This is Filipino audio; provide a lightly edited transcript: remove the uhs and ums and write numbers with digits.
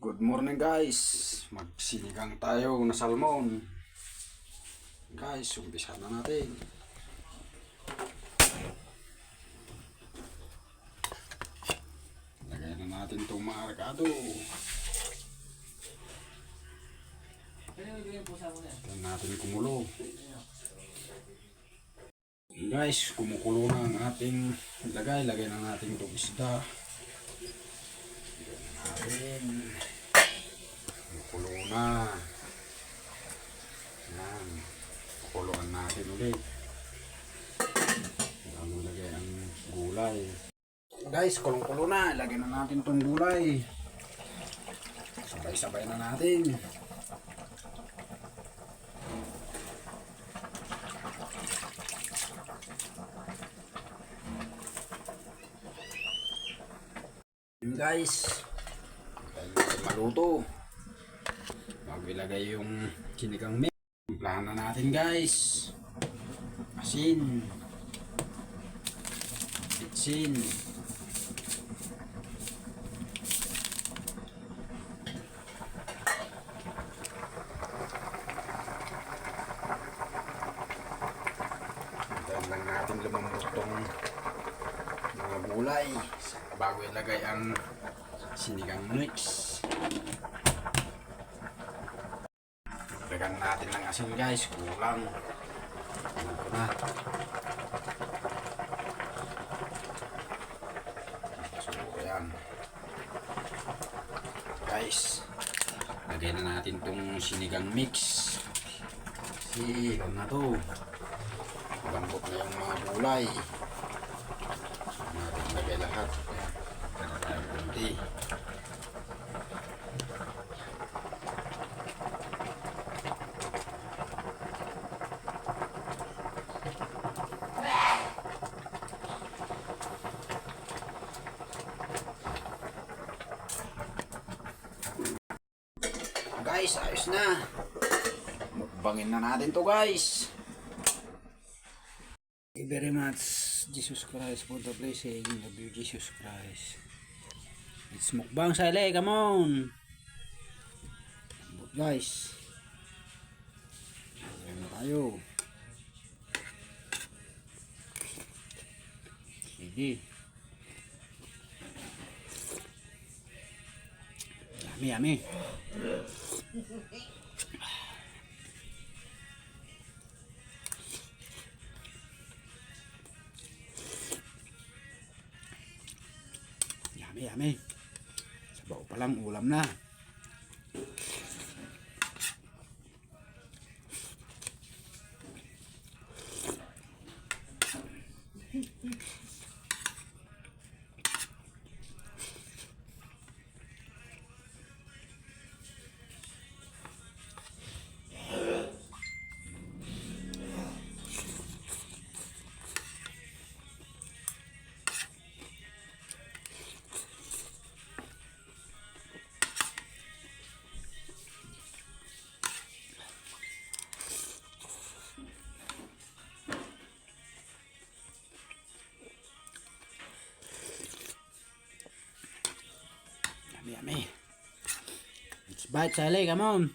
Good morning guys, magsinigang tayo na salmon. Guys, umpisa na natin. Lagay na natin itong mga arkado. Tignan natin kumulo. Guys, kumukulo na ang ating lagay. Lagay na natin itong isda. Kulo na. Yan. Kuluan natin ulit. Bago lagay ang gulay. Guys, kulong-kulo na. Lagay na natin itong gulay. Sabay-sabay na natin. Yun guys. Maluto bago ilagay yung sinigang mix. Umplahan na natin guys. Asin, bitsin, hintayin lang natin lumambot tong mga gulay bago ilagay ang sinigang mix. Lagyan natin ng asin guys, kulang. Ito na. So ayan. Guys, lagyan na natin itong sinigang mix. Kasi ano na to. Malambot na yung mga gulay. Natin lagay lahat. Pero tayo kunti. Guys, ayos na. Mukbangin na natin to guys. Thank you very much Jesus Christ for the blessing of you Jesus Christ. It's mukbang sale, come on. Guys. Ayan na tayo. Sige. Yummy, yummy. Yummy, yummy. Sabaw pa lang, ulam na. Yummy. Let's bite, Sally. Come on.